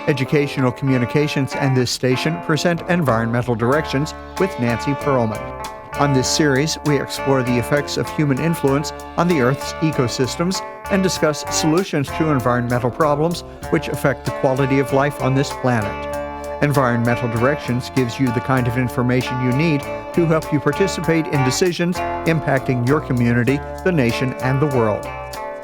Educational Communications and this station present Environmental Directions with Nancy Perlman. On this series, we explore the effects of human influence on the Earth's ecosystems and discuss solutions to environmental problems which affect the quality of life on this planet. Environmental Directions gives you the kind of information you need to help you participate in decisions impacting your community, the nation, and the world.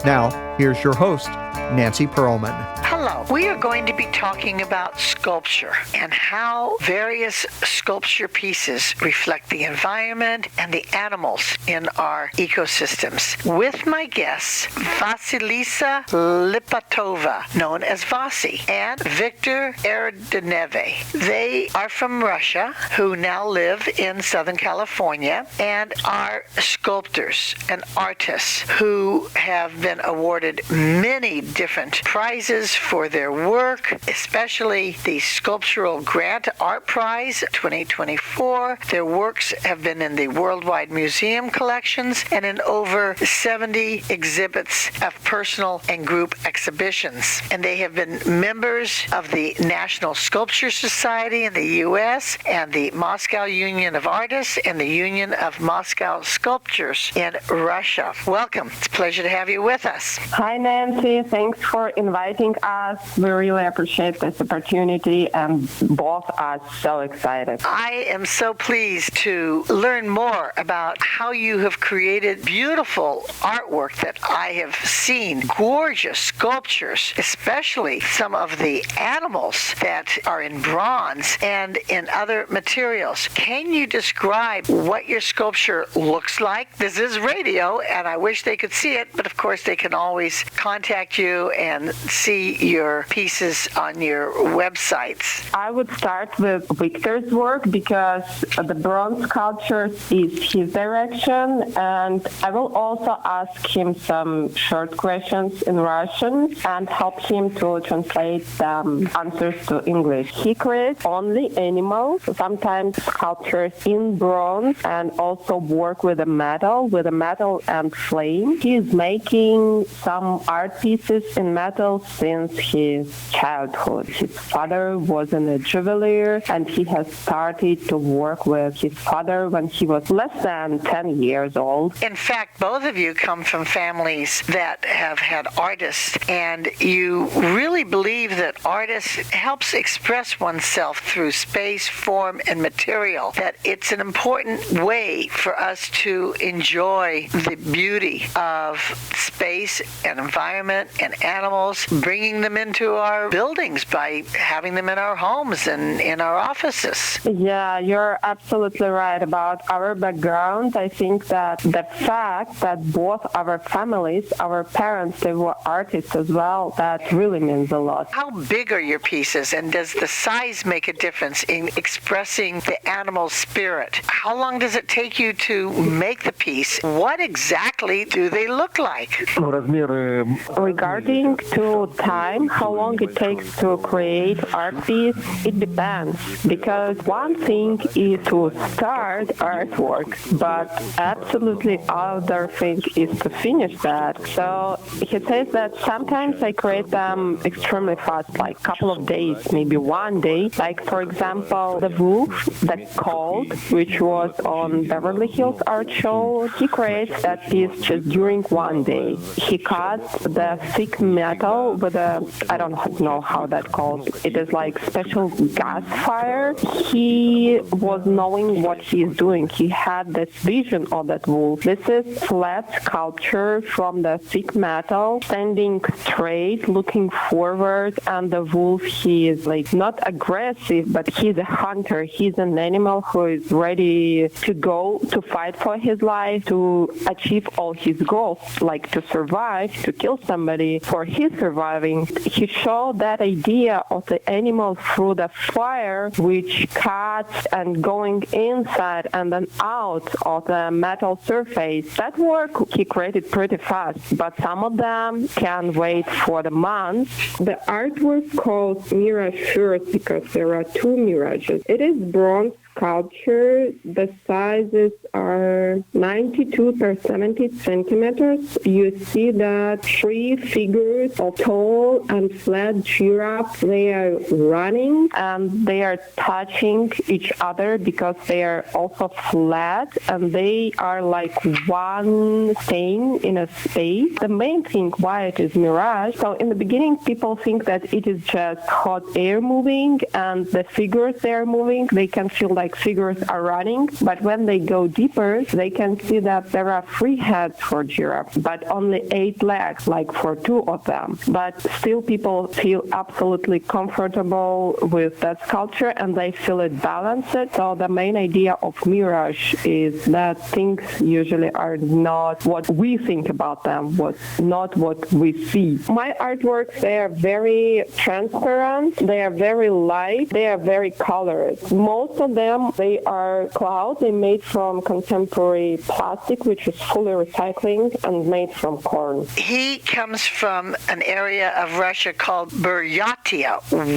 Now, here's your host, Nancy Perlman. Hello. We are going to be talking about sculpture and how various sculpture pieces reflect the environment and the animals in our ecosystems. With my guests, Vasilisa Lipatova, known as Vasi, and Victor Erduyneev. They are from Russia, who now live in Southern California, and are sculptors and artists who have been awarded many different prizes for their work, especially the Sculptural Grant Art Prize 2024. Their works have been in the Worldwide Museum collections and in over 70 exhibits of personal and group exhibitions. And they have been members of the National Sculpture Society in the U.S. and the Moscow Union of Artists and the Union of Moscow Sculptors in Russia. Welcome. It's a pleasure to have you with us. Hi, Nancy. Thanks for inviting us. We really appreciate this opportunity, and both are so excited. I am so pleased to learn more about how you have created beautiful artwork that I have seen, gorgeous sculptures, especially some of the animals that are in bronze and in other materials. Can you describe what your sculpture looks like? This is radio, and I wish they could see it, but of course they can always contact you and see your pieces on your websites. I would start with Victor's work because the bronze sculpture is his direction, and I will also ask him some short questions in Russian and help him to translate answers to English. He creates only animals, sometimes sculptures in bronze, and also work with a metal and flame. He is making some art pieces in metal since his childhood. His father was a jeweler, and he has started to work with his father when he was less than 10 years old. In fact, both of you come from families that have had artists, and you really believe that artists helps express oneself through space, form, and material, that it's an important way for us to enjoy the beauty of space and environment and animals, bringing them into our buildings by having them in our homes and in our offices. Yeah, you're absolutely right about our background. I think that the fact that both our families, our parents, they were artists as well, that really means a lot. How big are your pieces, and does the size make a difference in expressing the animal spirit? How long does it take you to make the piece? What exactly do they look like? Regarding to time, how long it takes to create art piece, it depends. Because one thing is to start artwork, but absolutely other thing is to finish that. So he says that sometimes I create them extremely fast, like a couple of days, maybe one day. Like, for example, the wolf, the cold, which was on Beverly Hills Art Show, he creates that piece just during one day. He cuts the thick metal with a, I don't know how that called. It is like special gas fire. He was knowing what he is doing. He had this vision of that wolf. This is flat sculpture from the thick metal, standing straight, looking forward, and the wolf, he is like not aggressive, but he's a hunter. He's an animal who is ready to go to fight for his life, to achieve all his goals, like to survive, to kill somebody for his surviving. He showed that idea of the animal through the fire, which cuts and going inside and then out of the metal surface. That work he created pretty fast, but some of them can wait for the months. The artwork called Mirage First because there are two mirages. It is bronze sculpture. The sizes are 92 per 70 centimeters. You see that three figures of tall and flat giraffes, they are running and they are touching each other because they are also flat and they are like one stain in a space. The main thing why it is mirage, so in the beginning people think that it is just hot air moving and the figures they are moving, they can feel like figures are running, but when they go deeper, they can see that there are 3 heads for giraffe, but only 8 legs, like for 2 of them. But still people feel absolutely comfortable with that sculpture and they feel it balanced. So the main idea of mirage is that things usually are not what we think about them, not what we see. My artworks, they are very transparent, they are very light, they are very colored. Most of them, they are clouds. They made from contemporary plastic, which is fully recycling and made from corn. He comes from an area of Russia called Buryatia.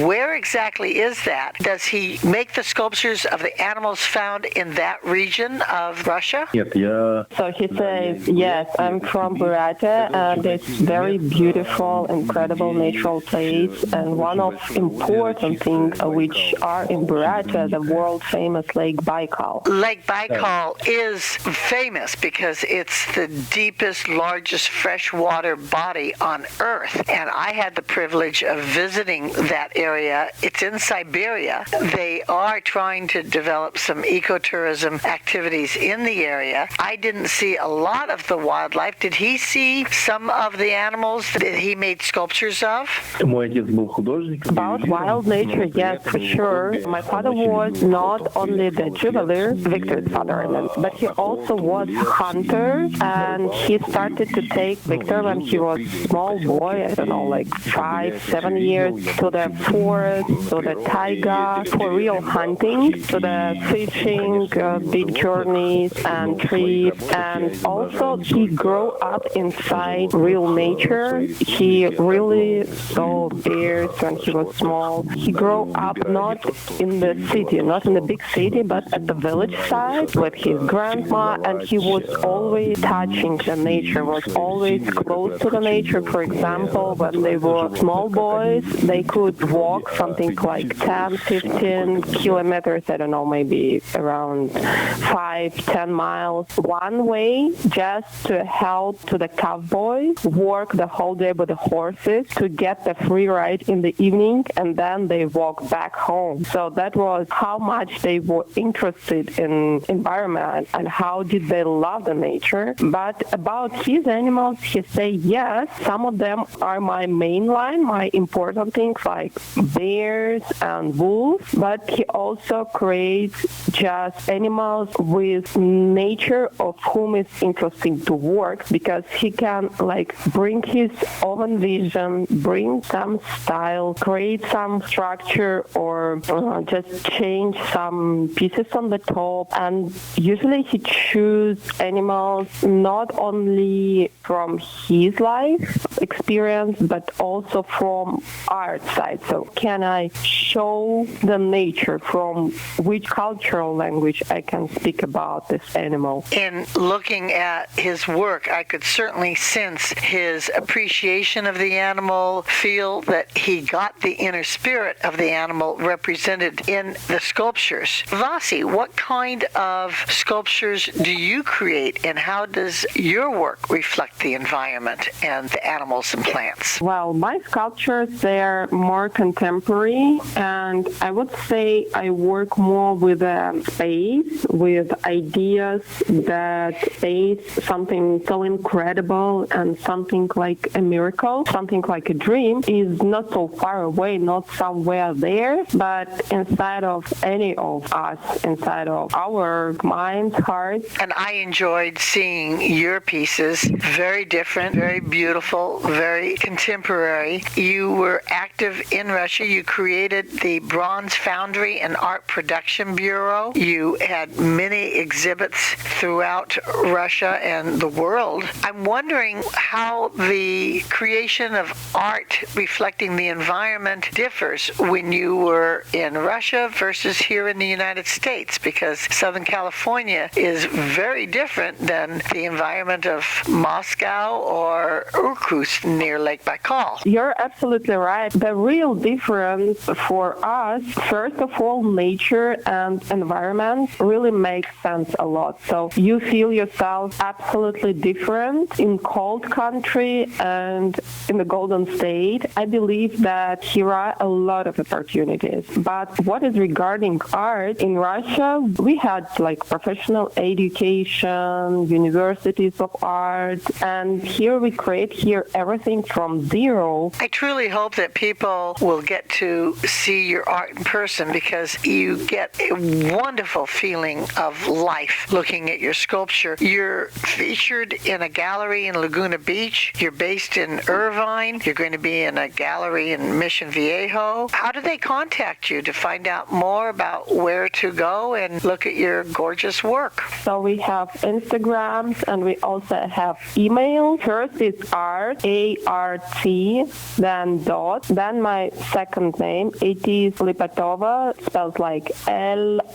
Where exactly is that? Does he make the sculptures of the animals found in that region of Russia? So he says, yes, I'm from Buryatia, and it's very beautiful, incredible natural place, and one of important things which are in Buryatia, the world-famous Lake Baikal. Lake Baikal is famous because it's the deepest, largest freshwater body on Earth, and I had the privilege of visiting that area. It's in Siberia. They are trying to develop some ecotourism activities in the area. I didn't see a lot of the wildlife. Did he see some of the animals that he made sculptures of? About wild nature, yes, for sure. My father was not only the jeweler, Victor's father, but he also was hunter, and he started to take Victor when he was a small boy, I don't know, like 5, 7 years, to the forest, to the taiga, for real hunting, to the fishing, big journeys and trips, and also he grew up inside real nature. He really saw bears when he was small. He grew up not in the city, not in the big city, but at the village side with his grandma, and he was always touching the nature, was always close to the nature. For example, when they were small boys, they could walk something like 10, 15 kilometers, I don't know, maybe around 5, 10 miles one way, just to help to the cowboys work the whole day with the horses to get the free ride in the evening, and then they walk back home. So that was how much they were interested in environment and how did they love the nature. But about his animals, he say, yes, some of them are my main line, my important things like bears and wolves, but he also creates just animals with nature of whom is interesting to work, because he can like bring his own vision, bring some style, create some structure, or just change some pieces on the top. And usually he choose animals not only from his life experience, but also from art side. So can I show the nature from which cultural language I can speak about this animal? In looking at his work, I could certainly sense his appreciation of the animal, feel that he got the inner spirit of the animal represented in the sculptures. Vasi, what kind of sculptures do you create, and how does your work reflect the environment and the animals and plants? Well, my sculptures, they're more contemporary, and I would say I work more with space, with ideas that face something so incredible and something like a miracle, something like a dream is not so far away, not somewhere there, but inside of any of us, inside of our minds, hearts. And I enjoyed seeing your pieces. Very different, very beautiful, very contemporary. You were active in Russia. You created the Bronze Foundry and Art Production Bureau. You had many exhibits throughout Russia and the world. I'm wondering how the creation of art reflecting the environment differs when you were in Russia versus here in the United States, because Southern California is very different than the environment of Moscow or Irkutsk near Lake Baikal. You're absolutely right. The real difference for us, first of all, nature and environment really makes sense a lot. So you feel yourself absolutely different in cold country and in the Golden State. I believe that here are a lot of opportunities. But what is regarding art, in Russia, we had like professional education, universities of art, and here we create here everything from zero. I truly hope that people will get to see your art in person, because you get a wonderful feeling of life looking at your sculpture. You're featured in a gallery in Laguna Beach. You're based in Irvine. You're going to be in a gallery in Mission Viejo. How do they contact you to find out more about where to go and look at your gorgeous work? So we have Instagrams and we also have email. First is art, A-R-T, then dot, then my second name. It is Lipatova, spelled like Lipatova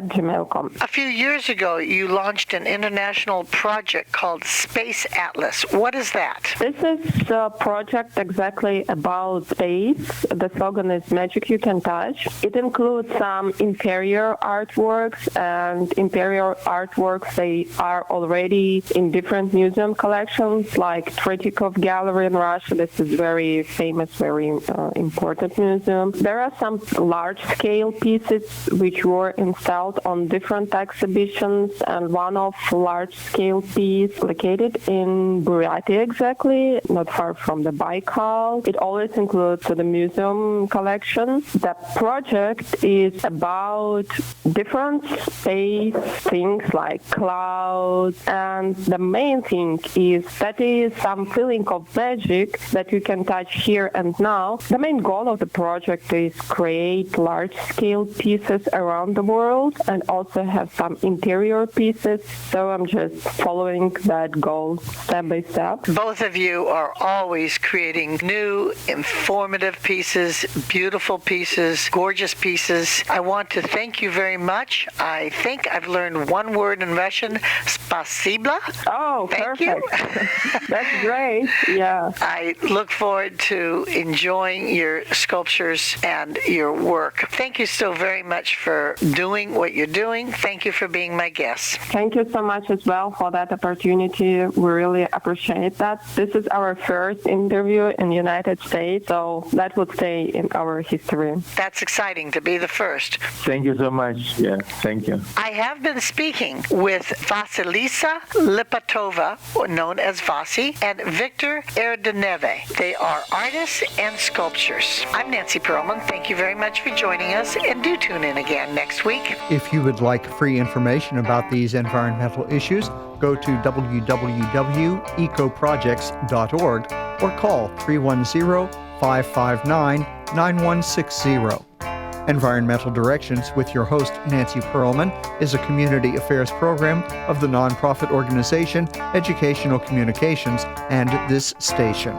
@gmail.com. A few years ago, you launched an international project called Space Atlas. What is that? This is a project exactly about space. The slogan is Magic You Can Touch. It includes some interior artworks, and interior artworks, they are already in different museum collections, like Tretyakov Gallery in Russia. This is very famous, very important museum. There are some large-scale pieces which were installed on different exhibitions, and one of large-scale piece located in Buryatia exactly, not far from the Baikal. It always includes the museum collection. The project is about different space things like clouds, and the main thing is that is some feeling of magic that you can touch here and now. The main goal of the project is create large-scale pieces around the world and also have some interior pieces. So I'm just following that goal step by step. Both of you are always creating new, informative pieces, beautiful pieces, gorgeous pieces. I want to thank you very much. I think I've learned one word in Russian, spasibo. Oh, thank perfect. you. That's great. Yeah. I look forward to enjoying your sculptures and your work. Thank you so very much for doing what you're doing. Thank you for being my guest. Thank you so much as well for that opportunity. We really appreciate that. This is our first interview in the United States, so that will stay in our history. That's exciting to be the first. Thank you so much. Yeah, thank you. I have been speaking with Vasilisa Lipatova, known as Vasi, and Victor Erduyneev. They are artists and sculptors. I'm Nancy Perlman. Thank you very much for joining us, and do tune in again next week. If you would like free information about these environmental issues, go to www.ecoprojects.org or call 310-559-9160. Environmental Directions with your host, Nancy Perlman, is a community affairs program of the nonprofit organization Educational Communications and this station.